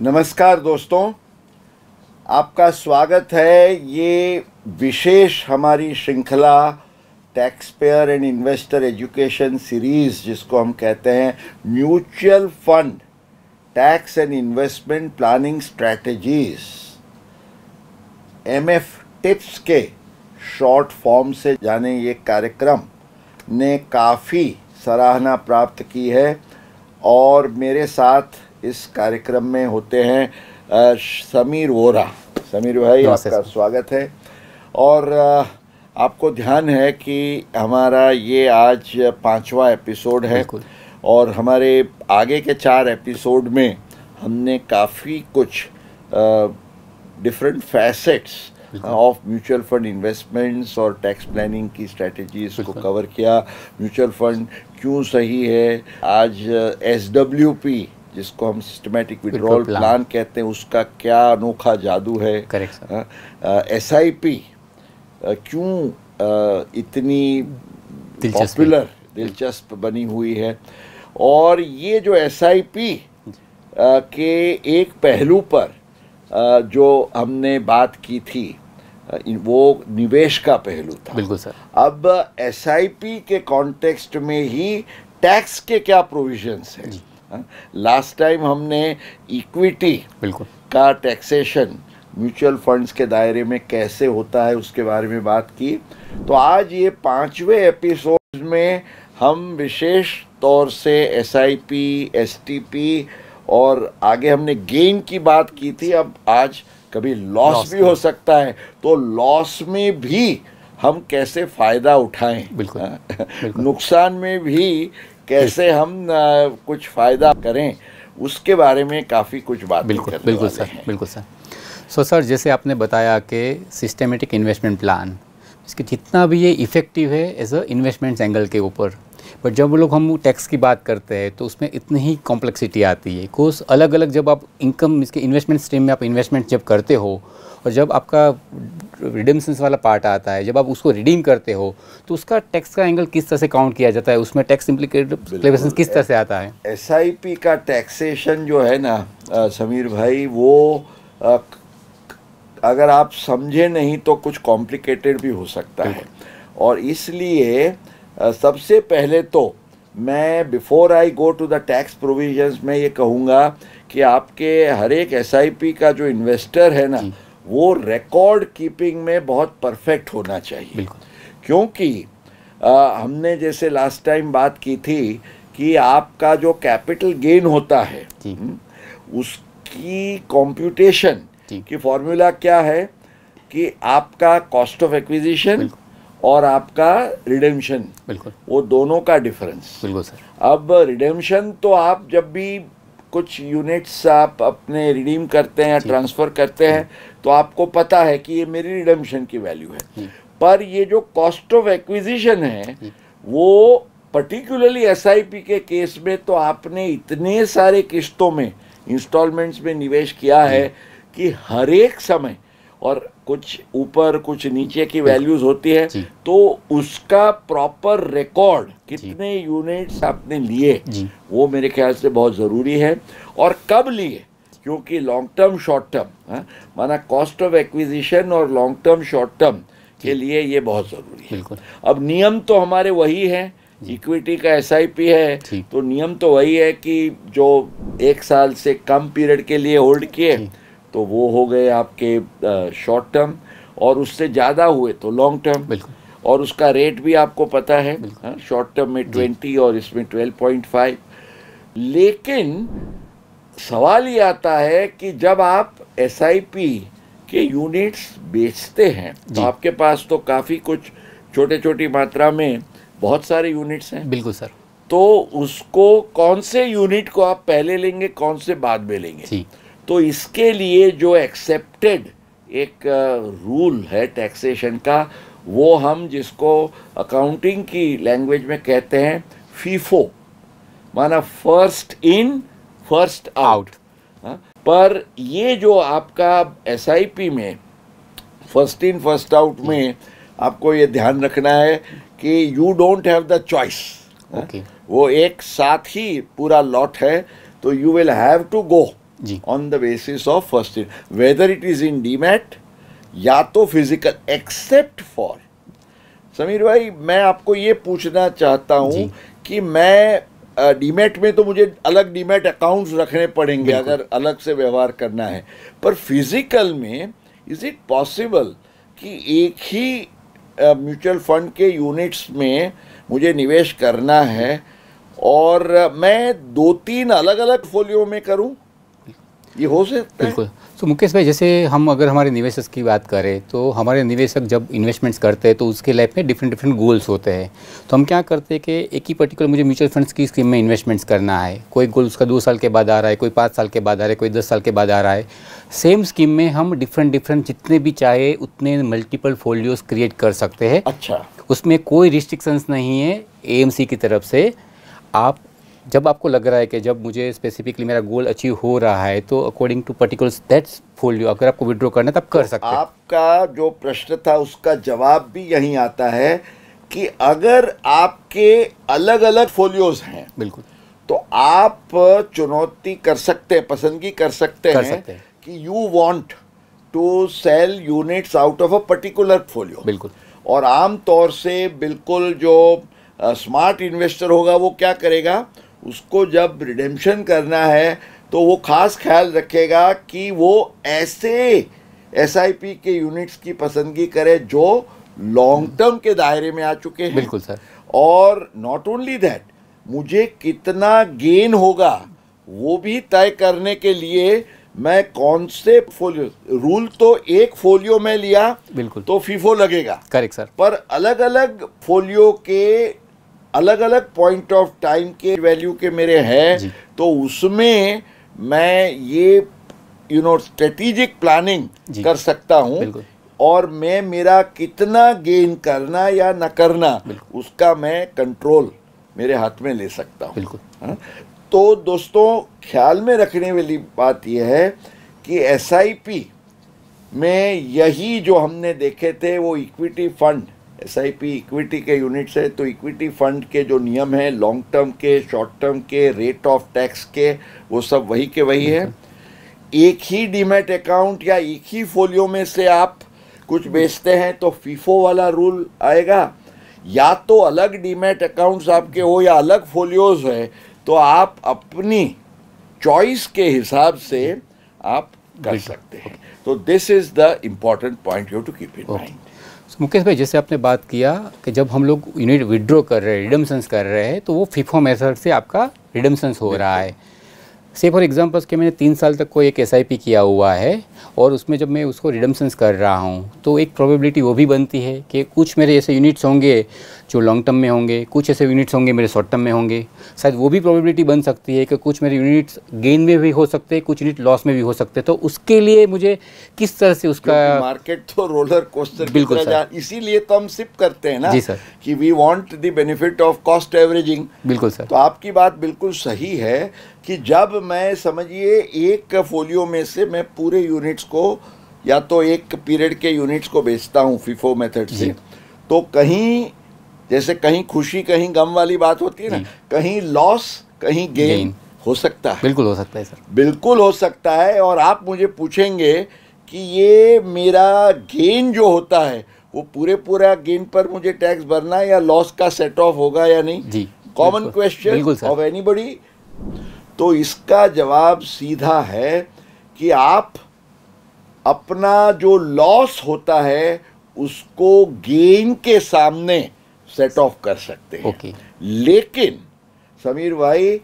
नमस्कार दोस्तों, आपका स्वागत है ये विशेष हमारी श्रृंखला tax payer and investor education series, जिसको हम कहते हैं mutual fund tax and investment planning strategies, MF tips के शॉर्ट फॉर्म से जाने ये कार्यक्रम ने काफ़ी सराहना प्राप्त की है। और मेरे साथ इस कार्यक्रम में होते हैं समीर वोरा। समीर भाई, आपका स्वागत है। और आपको ध्यान है कि हमारा ये आज 5वां एपिसोड है और हमारे आगे के 4 एपिसोड में हमने काफ़ी कुछ different facets of mutual fund investments और टैक्स प्लानिंग की स्ट्रेटजीज को कवर किया। म्यूचुअल फंड क्यों सही है, आज SWP जिसको हम सिस्टमैटिक विड्रॉल प्लान कहते हैं, उसका क्या अनोखा जादू है। SIP क्यों इतनी पॉपुलर, दिलचस्प बनी हुई है। और ये जो SIP के एक पहलू पर जो हमने बात की थी वो निवेश का पहलू था। बिल्कुल सर। अब SIP के कॉन्टेक्स्ट में ही टैक्स के क्या प्रोविजंस हैं। लास्ट टाइम हमने इक्विटी का टैक्सेशन म्यूचुअल फंड्स के दायरे में कैसे होता है उसके बारे में बात की। तो आज ये 5वें एपिसोड में हम विशेष तौर से SIP, STP और आगे हमने गेन की बात की थी। अब आज कभी लॉस भी हो सकता है, तो लॉस में भी हम कैसे फ़ायदा उठाएं, नुकसान में भी कैसे हम कुछ फ़ायदा करें, उसके बारे में काफ़ी कुछ बात करने वाले हैं। बिल्कुल सर। सो सर, जैसे आपने बताया कि सिस्टेमेटिक इन्वेस्टमेंट प्लान इसके जितना भी ये इफ़ेक्टिव है एज अ इन्वेस्टमेंट एंगल के ऊपर, बट जब लोग हम टैक्स की बात करते हैं तो उसमें इतनी ही कॉम्प्लेक्सिटी आती है। कोर्स अलग अलग जब आप इनकम इसके इन्वेस्टमेंट स्ट्रीम में आप इन्वेस्टमेंट जब करते हो और जब आपका रिडीम्शंस वाला पार्ट आता है, जब आप उसको रिडीम करते हो तो उसका टैक्स का एंगल किस तरह से काउंट किया जाता है, उसमें टैक्स इम्प्लीकेशन किस तरह से आता है। SIP का टैक्सेशन जो है ना समीर भाई, वो अगर आप समझे नहीं तो कुछ कॉम्प्लिकेटेड भी हो सकता है। और इसलिए सबसे पहले तो मैं before I go to the tax provisions में ये कहूँगा कि आपके हर एक SIP का जो इन्वेस्टर है ना, वो रिकॉर्ड कीपिंग में बहुत परफेक्ट होना चाहिए। क्योंकि हमने जैसे लास्ट टाइम बात की थी कि आपका जो कैपिटल गेन होता है उसकी कंप्यूटेशन की फॉर्मूला क्या है कि आपका कॉस्ट ऑफ एक्विजिशन और आपका रिडेम्पशन, वो दोनों का डिफरेंस। बिल्कुल सर। अब रिडेम्पशन तो आप जब भी कुछ यूनिट्स आप अपने रिडीम करते हैं, ट्रांसफ़र करते हैं, तो आपको पता है कि ये मेरी रिडेम्पशन की वैल्यू है। पर ये जो कॉस्ट ऑफ एक्विजिशन है वो पर्टिकुलरली SIP के केस में तो आपने इतने सारे किस्तों में, इंस्टॉलमेंट्स में निवेश किया है कि हर एक समय, और कुछ ऊपर कुछ नीचे की वैल्यूज होती है, तो उसका प्रॉपर रिकॉर्ड कितने यूनिट्स आपने लिए वो मेरे ख्याल से बहुत ज़रूरी है। और कब लिए, क्योंकि लॉन्ग टर्म शॉर्ट टर्म, माना कॉस्ट ऑफ एक्विजिशन और लॉन्ग टर्म शॉर्ट टर्म के लिए ये बहुत ज़रूरी है। अब नियम तो हमारे वही है, इक्विटी का SIP है तो नियम तो वही है कि जो 1 साल से कम पीरियड के लिए होल्ड किए तो वो हो गए आपके शॉर्ट टर्म, और उससे ज़्यादा हुए तो लॉन्ग टर्म। और उसका रेट भी आपको पता है, शॉर्ट टर्म में 20 और इसमें 12.5। लेकिन सवाल ये आता है कि जब आप SIP के यूनिट्स बेचते हैं तो आपके पास तो काफ़ी कुछ छोटी मात्रा में बहुत सारे यूनिट्स हैं। बिल्कुल सर। तो उसको कौन से यूनिट को आप पहले लेंगे, कौन से बाद में लेंगे, तो इसके लिए जो एक्सेप्टेड एक रूल है टैक्सेशन का, वो हम जिसको अकाउंटिंग की लैंग्वेज में कहते हैं FIFO, माना फर्स्ट इन फर्स्ट आउट। पर ये जो आपका SIP में फर्स्ट इन फर्स्ट आउट में आपको ये ध्यान रखना है कि you don't have the choice. वो एक साथ ही पूरा लॉट है, तो you will have to go जी on the basis of first in, whether it is in demat या तो फिजिकल, एक्सेप्ट फॉर, समीर भाई मैं आपको ये पूछना चाहता हूँ कि मैं डीमैट में तो मुझे अलग डीमैट अकाउंट्स रखने पड़ेंगे अगर अलग से व्यवहार करना है, पर फिजिकल में इज इट पॉसिबल कि एक ही म्यूचुअल फंड के यूनिट्स में मुझे निवेश करना है और मैं 2-3 अलग अलग फोलियो में करूं, ये हो सकता है? बिल्कुल। तो मुकेश भाई, जैसे हम अगर हमारे निवेशक की बात करें तो हमारे निवेशक जब इन्वेस्टमेंट्स करते हैं तो उसके लाइफ में डिफरेंट डिफरेंट गोल्स होते हैं। तो हम क्या करते हैं कि एक ही पर्टिकुलर मुझे म्यूचुअल फंड्स की स्कीम में इन्वेस्टमेंट्स करना है, कोई गोल उसका 2 साल के बाद आ रहा है, कोई 5 साल के बाद आ रहा है, कोई 10 साल के बाद आ रहा है। सेम स्कीम में हम डिफरेंट जितने भी चाहे उतने मल्टीपल फोलियोज क्रिएट कर सकते हैं। अच्छा, उसमें कोई रिस्ट्रिक्शंस नहीं है एएमसी की तरफ से। आप जब आपको लग रहा है कि जब मुझे स्पेसिफिकली मेरा गोल अचीव हो रहा है तो according to particular that's folio अगर आपको विड्रॉ करना है तब कर सकते हैं। आपका जो प्रश्न था उसका जवाब भी यहीं आता है कि अगर आपके अलग अलग फोलियोज हैं, बिल्कुल, तो आप चुनौती कर सकते हैं, पसंदगी कर सकते हैं कि you want to sell units out of a particular folio. बिल्कुल। और आम तौर से बिल्कुल जो स्मार्ट इन्वेस्टर होगा वो क्या करेगा, उसको जब रिडेम्पशन करना है तो वो खास ख्याल रखेगा कि वो ऐसे एसआईपी के यूनिट्स की पसंदगी करे जो लॉन्ग टर्म के दायरे में आ चुके हैं। बिल्कुल सर। और नॉट ओनली दैट, मुझे कितना गेन होगा वो भी तय करने के लिए मैं कौन से फोलियो, रूल तो एक फोलियो में लिया बिल्कुल तो फीफो लगेगा, करेक्ट सर, पर अलग अलग फोलियो के अलग अलग पॉइंट ऑफ टाइम के वैल्यू के मेरे हैं, तो उसमें मैं ये स्ट्रेटेजिक प्लानिंग कर सकता हूँ और मैं मेरा कितना गेन करना या न करना उसका मैं कंट्रोल मेरे हाथ में ले सकता हूँ। बिल्कुल। तो दोस्तों ख्याल में रखने वाली बात यह है कि एसआईपी में यही जो हमने देखे थे वो इक्विटी फंड, एसआईपी इक्विटी के यूनिट्स है, तो इक्विटी फंड के जो नियम हैं लॉन्ग टर्म के, शॉर्ट टर्म के, रेट ऑफ टैक्स के, वो सब वही के वही है। एक ही डीमैट अकाउंट या एक ही फोलियो में से आप कुछ बेचते हैं तो फीफो वाला रूल आएगा, या तो अलग डीमैट अकाउंट्स आपके हो या अलग फोलियोज है, तो आप अपनी चॉइस के हिसाब से आप कर सकते हैं। तो this is the important point you to keep in mind. Mukesh भाई, जैसे आपने बात किया कि जब हम लोग यूनिट विड्रॉ कर रहे हैं, रिडम्पशंस कर रहे हैं, तो वो फीफो मेथड से आपका रिडम्पशंस हो रहा है। से फॉर एग्जांपल्स कि मैंने 3 साल तक कोई एक एसआईपी किया हुआ है और उसमें जब मैं उसको रिडम्पशंस कर रहा हूँ तो एक प्रोबेबिलिटी वो भी बनती है कि कुछ मेरे ऐसे यूनिट्स होंगे जो लॉन्ग टर्म में होंगे, कुछ ऐसे यूनिट्स होंगे मेरे शॉर्ट टर्म में होंगे। शायद वो भी प्रोबेबिलिटी बन सकती है कि कुछ मेरे यूनिट्स गेन में भी हो सकते हैं, कुछ यूनिट लॉस में भी हो सकते हैं। तो उसके लिए मुझे किस तरह से उसका, मार्केट तो रोलर कोस्टर बिल्कुल सर, इसीलिए तो हम सिप करते हैं ना जी सर, कि we want the benefit of cost averaging. बिल्कुल सर। तो आपकी बात बिल्कुल सही है कि जब मैं समझिए एक फोलियो में से मैं पूरे यूनिट्स को या तो एक पीरियड के यूनिट्स को बेचता हूँ फीफो मेथड से, तो कहीं जैसे कहीं खुशी कहीं गम वाली बात होती है ना, कहीं लॉस कहीं गेन हो सकता है। बिल्कुल हो सकता है सर, बिल्कुल हो सकता है। और आप मुझे पूछेंगे कि ये मेरा गेन जो होता है वो पूरा गेन पर मुझे टैक्स भरना है या लॉस का सेट ऑफ होगा या नहीं, जी, कॉमन क्वेश्चन ऑफ एनीबडी। तो इसका जवाब सीधा है कि आप अपना जो लॉस होता है उसको गेन के सामने सेट ऑफ कर सकते हैं। लेकिन समीर भाई,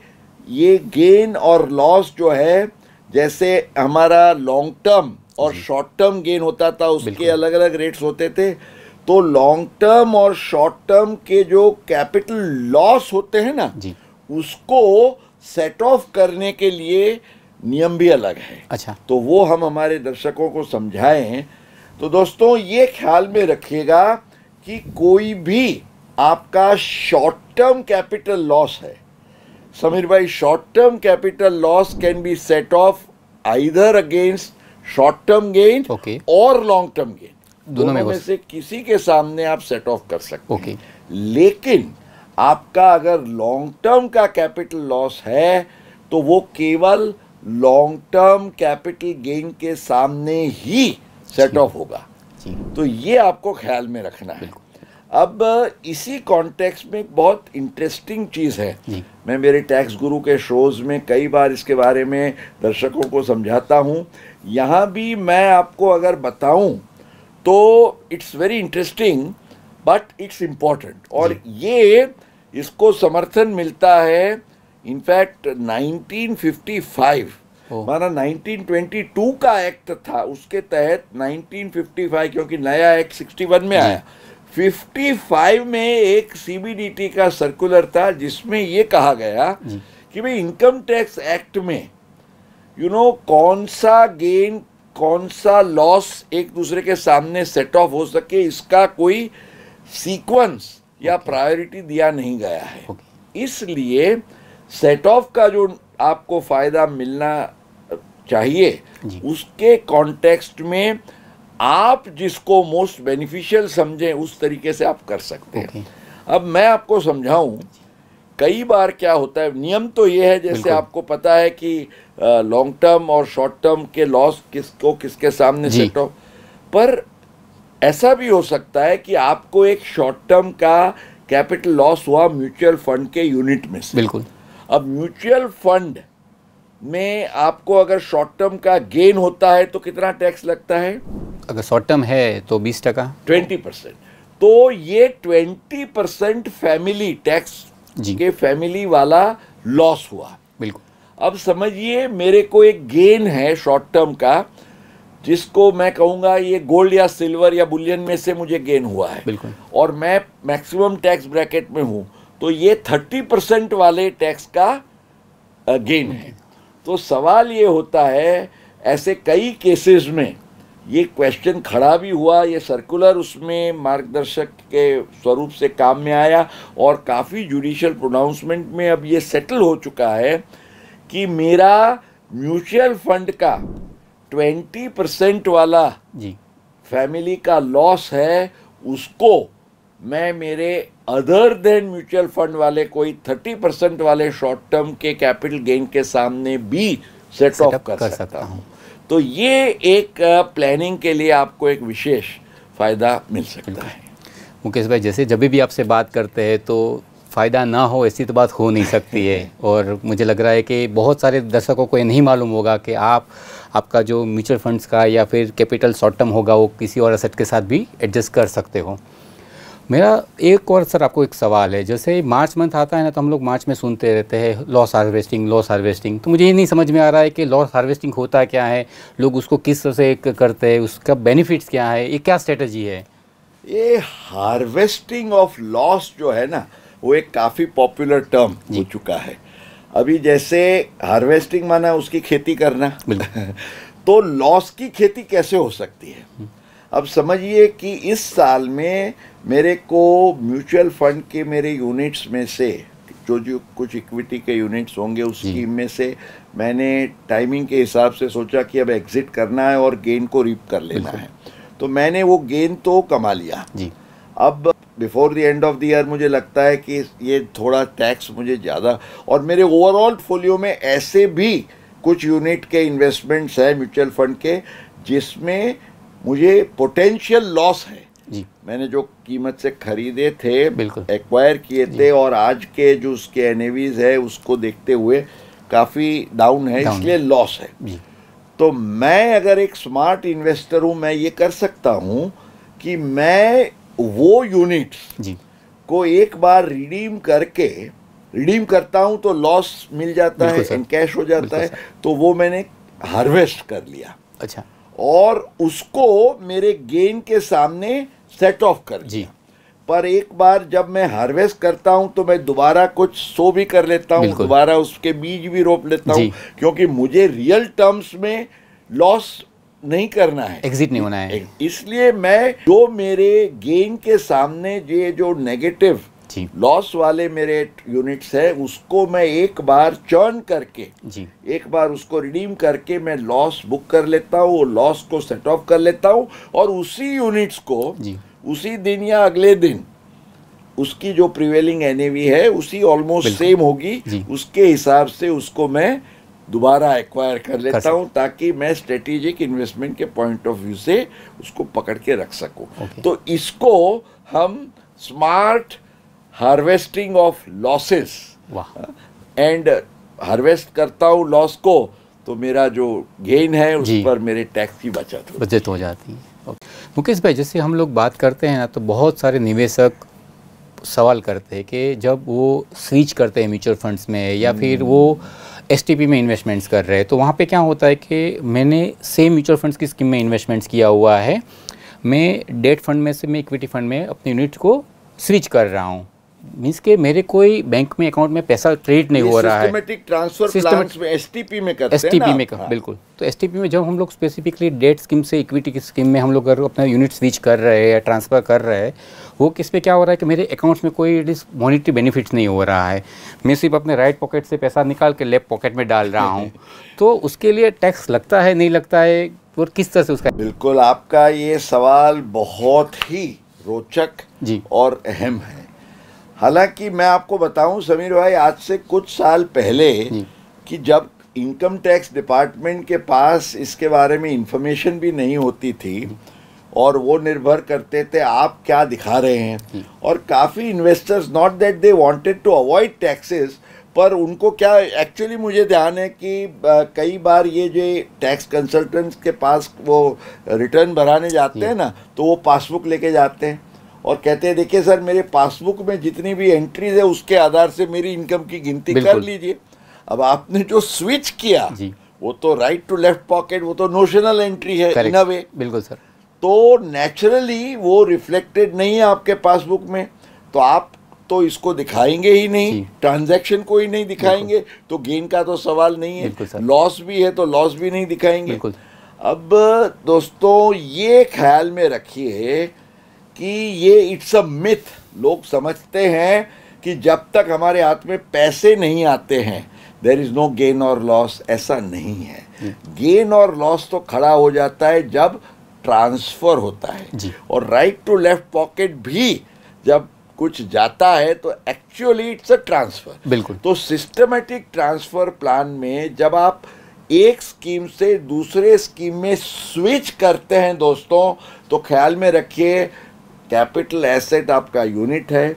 ये गेन और लॉस जो है, जैसे हमारा लॉन्ग टर्म और शॉर्ट टर्म गेन होता था उसके अलग अलग रेट्स होते थे, तो लॉन्ग टर्म और शॉर्ट टर्म के जो कैपिटल लॉस होते हैं ना, उसको सेट ऑफ करने के लिए नियम भी अलग है। अच्छा, तो वो हम हमारे दर्शकों को समझाएं। तो दोस्तों ये ख्याल में रखिएगा कि कोई भी आपका शॉर्ट टर्म कैपिटल लॉस है, समीर भाई, short term capital loss can be set of either against short term gain और लॉन्ग टर्म गेन, दोनों में से किसी के सामने आप सेट ऑफ कर सकते हैं। लेकिन आपका अगर लॉन्ग टर्म का कैपिटल लॉस है तो वो केवल लॉन्ग टर्म कैपिटल गेन के सामने ही सेट ऑफ होगा। जी। तो ये आपको ख्याल में रखना है। अब इसी कॉन्टेक्स्ट में एक बहुत इंटरेस्टिंग चीज़ है, मैं मेरे टैक्स गुरु के शोज़ में कई बार इसके बारे में दर्शकों को समझाता हूँ, यहाँ भी मैं आपको अगर बताऊँ तो it's very interesting but it's important. और ये इसको समर्थन मिलता है इनफैक्ट 1955 माना 1922 का एक्ट था, उसके तहत 1955, क्योंकि नया एक्ट 61 में आया, 55 में एक सीबीडीटी का सर्कुलर था जिसमें ये कहा गया कि भाई इनकम टैक्स एक्ट में कौन सा गेन कौन सा लॉस एक दूसरे के सामने सेट ऑफ हो सके, इसका कोई सीक्वेंस या प्रायोरिटी दिया नहीं गया है। इसलिए सेट ऑफ का जो आपको फायदा मिलना चाहिए उसके कॉन्टेक्स्ट में आप जिसको मोस्ट बेनिफिशियल समझें उस तरीके से आप कर सकते हैं। अब मैं आपको समझाऊं, कई बार क्या होता है, नियम तो ये है जैसे आपको पता है कि लॉन्ग टर्म और शॉर्ट टर्म के लॉस किसको किसके सामने सेट ऑफ, पर ऐसा भी हो सकता है कि आपको एक शॉर्ट टर्म का कैपिटल लॉस हुआ म्यूचुअल फंड के यूनिट में से। बिल्कुल। अब म्यूचुअल फंड में आपको अगर शॉर्ट टर्म का गेन होता है तो कितना टैक्स लगता है? अगर शॉर्ट टर्म है तो 20%, 20%। तो ये 20% फैमिली टैक्स के फैमिली वाला लॉस हुआ। बिल्कुल। अब समझिए मेरे को एक गेन है शॉर्ट टर्म का, जिसको मैं कहूँगा ये गोल्ड या सिल्वर या बुलियन में से मुझे गेन हुआ है। बिल्कुल। और मैं मैक्सिमम टैक्स ब्रैकेट में हूँ, तो ये 30% वाले टैक्स का गेन है। तो सवाल ये होता है, ऐसे कई केसेस में ये क्वेश्चन खड़ा भी हुआ, ये सर्कुलर उसमें मार्गदर्शक के स्वरूप से काम में आया और काफ़ी जुडिशियल प्रोनाउंसमेंट में अब ये सेटल हो चुका है कि मेरा म्यूचुअल फंड का 20% वाला फैमिली का लॉस है, उसको मैं मेरे अदर देन म्यूचुअल फंड वाले कोई 30% वाले शॉर्ट टर्म के कैपिटल गेन के सामने भी सेट ऑफ कर सकता हूँ। तो ये एक प्लानिंग के लिए आपको एक विशेष फ़ायदा मिल सकता है। मुकेश भाई, जैसे जब भी आपसे बात करते हैं तो फ़ायदा ना हो ऐसी तो बात हो नहीं सकती है। और मुझे लग रहा है कि बहुत सारे दर्शकों को ये नहीं मालूम होगा कि आपका जो म्यूचुअल फंड्स का या फिर कैपिटल शॉर्ट टर्म होगा वो किसी और एसेट के साथ भी एडजस्ट कर सकते हो। मेरा एक और सर आपको एक सवाल है, जैसे मार्च मंथ आता है ना, तो हम लोग मार्च में सुनते रहते हैं लॉस हार्वेस्टिंग। तो मुझे ये नहीं समझ में आ रहा है कि लॉस हार्वेस्टिंग होता क्या है, लोग उसको किस तरह से करते हैं, उसका बेनिफिट्स क्या है, ये क्या स्ट्रेटजी है? ये हार्वेस्टिंग ऑफ लॉस जो है ना, वो एक काफ़ी पॉपुलर टर्म हो चुका है। अभी जैसे हार्वेस्टिंग माना उसकी खेती करना तो लॉस की खेती कैसे हो सकती है? अब समझिए कि इस साल में मेरे को म्यूचुअल फंड के मेरे यूनिट्स में से जो कुछ इक्विटी के यूनिट्स होंगे उस स्कीम में से मैंने टाइमिंग के हिसाब से सोचा कि अब एग्जिट करना है और गेन को रीप कर लेना है। तो मैंने वो गेन तो कमा लिया। अब before the end of the year मुझे लगता है कि ये थोड़ा टैक्स मुझे ज़्यादा, और मेरे ओवरऑल पोर्टफोलियो में ऐसे भी कुछ यूनिट के इन्वेस्टमेंट्स हैं म्यूचुअल फंड के जिसमें मुझे पोटेंशियल लॉस है। मैंने जो कीमत से खरीदे थे, एक्वायर किए थे, और आज के जो उसके एनएवीज है उसको देखते हुए काफ़ी डाउन है, इसलिए लॉस है। तो मैं अगर एक स्मार्ट इन्वेस्टर हूँ, मैं ये कर सकता हूँ कि मैं वो यूनिट्स को एक बार रिडीम करता हूँ तो लॉस मिल जाता है, इनकैश हो जाता है, तो वो मैंने हार्वेस्ट कर लिया। अच्छा। और उसको मेरे गेन के सामने सेट ऑफ कर दिया। पर एक बार जब मैं हार्वेस्ट करता हूं तो मैं दोबारा कुछ सो भी कर लेता हूं, दोबारा उसके बीज भी रोप लेता हूं, क्योंकि मुझे रियल टर्म्स में लॉस नहीं करना है, एग्जिट नहीं होना है। इसलिए मैं जो मेरे गेन के सामने ये जो नेगेटिव लॉस वाले मेरे यूनिट्स है उसको मैं एक बार चर्न करके एक बार उसको रिडीम करके मैं लॉस बुक कर लेता हूँ, लॉस को सेट ऑफ कर लेता हूँ, और उसी यूनिट्स को उसी दिन या अगले दिन उसकी जो प्रिवेलिंग एनएवी है उसी ऑलमोस्ट सेम होगी, उसके हिसाब से उसको मैं दोबारा एक्वायर कर लेता हूँ, ताकि मैं स्ट्रेटेजिक इन्वेस्टमेंट के पॉइंट ऑफ व्यू से उसको पकड़ के रख सकूँ। तो इसको हम smart harvesting of losses, and harvest करता हूँ लॉस को, तो मेरा जो गेन है उस पर मेरे टैक्स की बचत हो जाती है। मुकेश भाई, जैसे हम लोग बात करते हैं ना, तो बहुत सारे निवेशक सवाल करते हैं कि जब वो स्विच करते हैं म्यूचुअल फंड्स में या फिर वो एसटीपी में इन्वेस्टमेंट्स कर रहे हैं, तो वहाँ पे क्या होता है कि मैंने सेम म्यूचुअल फंड्स की स्कीम में इन्वेस्टमेंट्स किया हुआ है, मैं डेट फंड में से मैं इक्विटी फंड में अपने यूनिट को स्विच कर रहा हूँ, मीन्स के मेरे कोई बैंक में अकाउंट में पैसा क्रेडिट नहीं हो रहा है। सिस्टमैटिक ट्रांसफर प्लान्स में एसटीपी में करते हैं ना, हाँ। बिल्कुल। तो एसटीपी में जब हम लोग स्पेसिफिकली डेट स्कीम से इक्विटी की स्कीम में हम लोग अगर अपना यूनिट स्विच कर रहे हैं या ट्रांसफ़र कर रहे हैं, वो किस पे क्या हो रहा है कि मेरे अकाउंट्स में कोई मॉनिटरी बेनिफिट्स नहीं हो रहा है, मैं सिर्फ अपने राइट पॉकेट से पैसा निकाल के लेफ्ट पॉकेट में डाल रहा हूँ। तो उसके लिए टैक्स लगता है नहीं लगता है, और किस तरह से उसका? बिल्कुल, आपका ये सवाल बहुत ही रोचक और अहम है। हालांकि मैं आपको बताऊं समीर भाई, आज से कुछ साल पहले कि जब इनकम टैक्स डिपार्टमेंट के पास इसके बारे में इंफॉर्मेशन भी नहीं होती थी और वो निर्भर करते थे आप क्या दिखा रहे हैं, और काफ़ी investors, not that they wanted to avoid taxes, पर उनको क्या एक्चुअली मुझे ध्यान है कि कई बार ये जो टैक्स कंसल्टेंट्स के पास वो रिटर्न भराने जाते हैं ना, तो वो पासबुक लेके जाते हैं और कहते हैं देखिए सर, मेरे पासबुक में जितनी भी एंट्रीज है उसके आधार से मेरी इनकम की गिनती कर लीजिए। अब आपने जो स्विच किया वो तो राइट टू लेफ्ट पॉकेट, वो तो नोशनल एंट्री है इन अ वे। बिल्कुल सर। तो नेचुरली वो रिफ्लेक्टेड नहीं है आपके पासबुक में, तो आप तो इसको दिखाएंगे ही नहीं, ट्रांजैक्शन को ही नहीं दिखाएंगे, तो गेन का तो सवाल नहीं है। लॉस भी है तो लॉस भी नहीं दिखाएंगे। अब दोस्तों ये ख्याल में रखिए कि ये इट्स अ मिथ। लोग समझते हैं कि जब तक हमारे हाथ में पैसे नहीं आते हैं देयर इज नो गेन और लॉस। ऐसा नहीं है। गेन और लॉस तो खड़ा हो जाता है जब ट्रांसफर होता है, और राइट टू लेफ्ट पॉकेट भी जब कुछ जाता है तो एक्चुअली इट्स अ ट्रांसफर। बिल्कुल। तो सिस्टमैटिक ट्रांसफर प्लान में जब आप एक स्कीम से दूसरे स्कीम में स्विच करते हैं दोस्तों, तो ख्याल में रखिए कैपिटल एसेट आपका यूनिट है,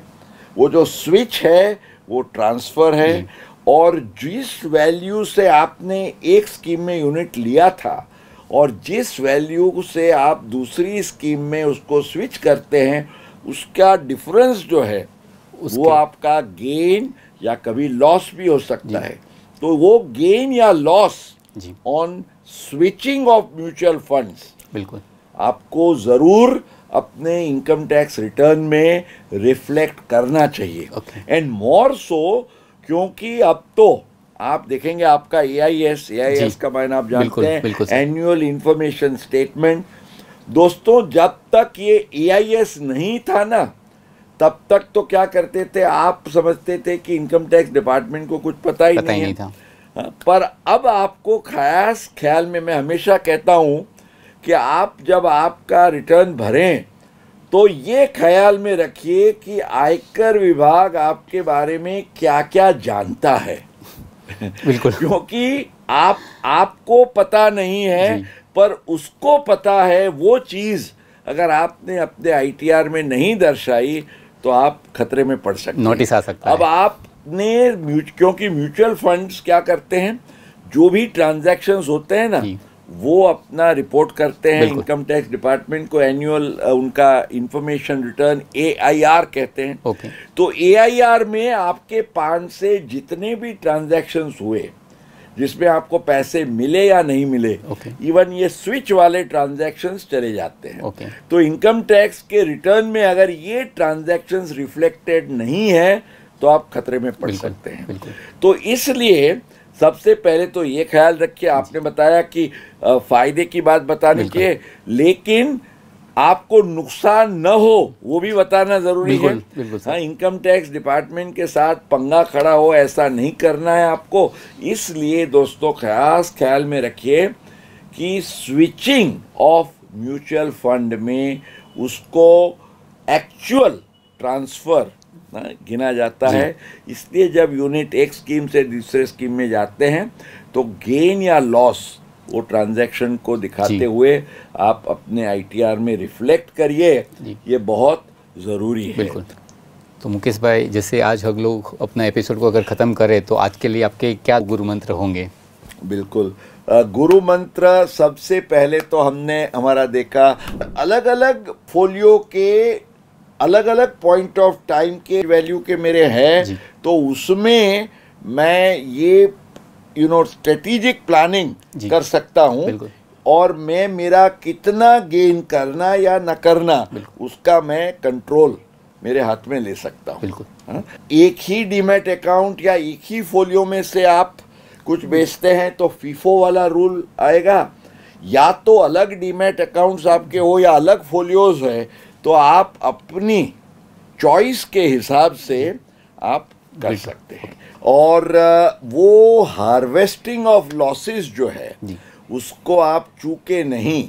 वो जो स्विच है वो ट्रांसफ़र है, और जिस वैल्यू से आपने एक स्कीम में यूनिट लिया था और जिस वैल्यू से आप दूसरी स्कीम में उसको स्विच करते हैं, उसका डिफरेंस जो है वो आपका गेन या कभी लॉस भी हो सकता है। तो वो गेन या loss on switching off mutual funds बिल्कुल आपको ज़रूर अपने इनकम टैक्स रिटर्न में रिफ्लेक्ट करना चाहिए। एंड मोर सो, क्योंकि अब तो आप देखेंगे आपका AIS का मायना आप जानते हैं, एनुअल इंफॉर्मेशन स्टेटमेंट। दोस्तों जब तक ये AIS नहीं था ना, तब तक तो क्या करते थे, आप समझते थे कि इनकम टैक्स डिपार्टमेंट को कुछ पता ही नहीं था। पर अब आपको ख्याल में मैं हमेशा कहता हूँ कि आप जब आपका रिटर्न भरें तो ये ख्याल में रखिए कि आयकर विभाग आपके बारे में क्या क्या जानता है। बिल्कुल। क्योंकि आपको पता नहीं है पर उसको पता है। वो चीज़ अगर आपने अपने ITR में नहीं दर्शाई तो आप खतरे में पड़ सकते हैं, नोटिस आ सकता है। अब आपने क्योंकि म्यूचुअल फंड्स क्या करते हैं, जो भी ट्रांजैक्शंस होते हैं ना वो अपना रिपोर्ट करते हैं इनकम टैक्स डिपार्टमेंट को, एनुअल उनका इंफॉर्मेशन रिटर्न AIR कहते हैं। तो AIR में आपके 5 से जितने भी ट्रांजैक्शंस हुए जिसमें आपको पैसे मिले या नहीं मिले, इवन ये स्विच वाले ट्रांजैक्शंस चले जाते हैं। तो इनकम टैक्स के रिटर्न में अगर ये ट्रांजैक्शंस रिफ्लेक्टेड नहीं है तो आप खतरे में पड़ सकते हैं। तो इसलिए सबसे पहले तो ये ख्याल रखिए, आपने बताया कि फायदे की बात बतानी चाहिए, लेकिन आपको नुकसान न हो वो भी बताना जरूरी है। हाँ, इनकम टैक्स डिपार्टमेंट के साथ पंगा खड़ा हो ऐसा नहीं करना है आपको। इसलिए दोस्तों खास ख्याल में रखिए कि स्विचिंग ऑफ म्यूचुअल फंड में उसको एक्चुअल ट्रांसफ़र गिना जाता है। इसलिए जब यूनिट एक स्कीम से दूसरे स्कीम में जाते हैं तो गेन या लॉस वो ट्रांजैक्शन को दिखाते हुए आप अपने ITR में रिफ्लेक्ट करिए, ये बहुत ज़रूरी है। बिल्कुल। तो मुकेश भाई, जैसे आज हम लोग अपना एपिसोड को अगर ख़त्म करें तो आज के लिए आपके क्या गुरु मंत्र होंगे? बिल्कुल, गुरु मंत्र सबसे पहले तो हमने हमारा देखा अलग अलग फोलियो के अलग अलग पॉइंट ऑफ टाइम के वैल्यू के मेरे हैं, तो उसमें मैं ये स्ट्रेटेजिक प्लानिंग कर सकता हूँ और मैं मेरा कितना गेन करना या न करना उसका मैं कंट्रोल मेरे हाथ में ले सकता हूँ। एक ही डीमैट अकाउंट या एक ही फोलियो में से आप कुछ बेचते हैं तो फीफो वाला रूल आएगा, या तो अलग डीमैट अकाउंट्स आपके हो या अलग फोलियोज है, तो आप अपनी चॉइस के हिसाब से आप कर सकते हैं। और वो हार्वेस्टिंग ऑफ लॉसेस जो है उसको आप चूके नहीं,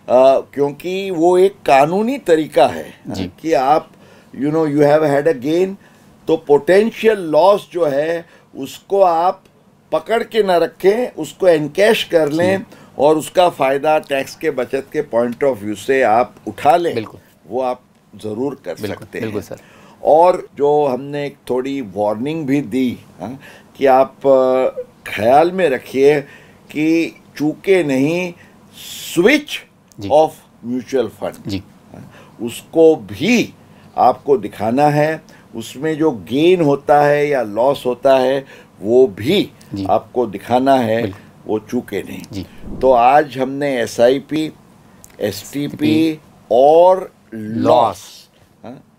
क्योंकि वो एक कानूनी तरीका है कि आप you have had a gain, तो पोटेंशियल लॉस जो है उसको आप पकड़ के ना रखें, उसको एनकैश कर लें और उसका फ़ायदा टैक्स के बचत के पॉइंट ऑफ व्यू से आप उठा लें, वो आप ज़रूर कर सकते हैं। सर। और जो हमने एक थोड़ी वार्निंग भी दी कि आप ख्याल में रखिए कि चूके नहीं स्विच ऑफ म्यूचुअल फंड, उसको भी आपको दिखाना है, उसमें जो गेन होता है या लॉस होता है वो भी आपको दिखाना है, वो चूके नहीं। तो आज हमने SIP, STP और लॉस,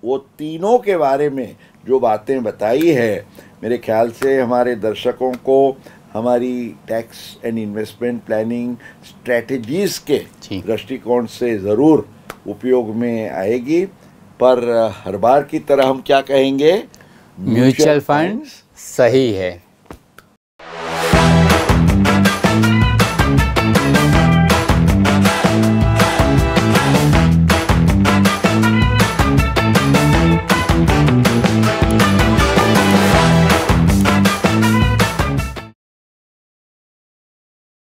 वो तीनों के बारे में जो बातें बताई है, मेरे ख्याल से हमारे दर्शकों को हमारी tax and investment planning strategies के दृष्टिकोण से ज़रूर उपयोग में आएगी। पर हर बार की तरह हम क्या कहेंगे, म्यूचुअल फंड सही है।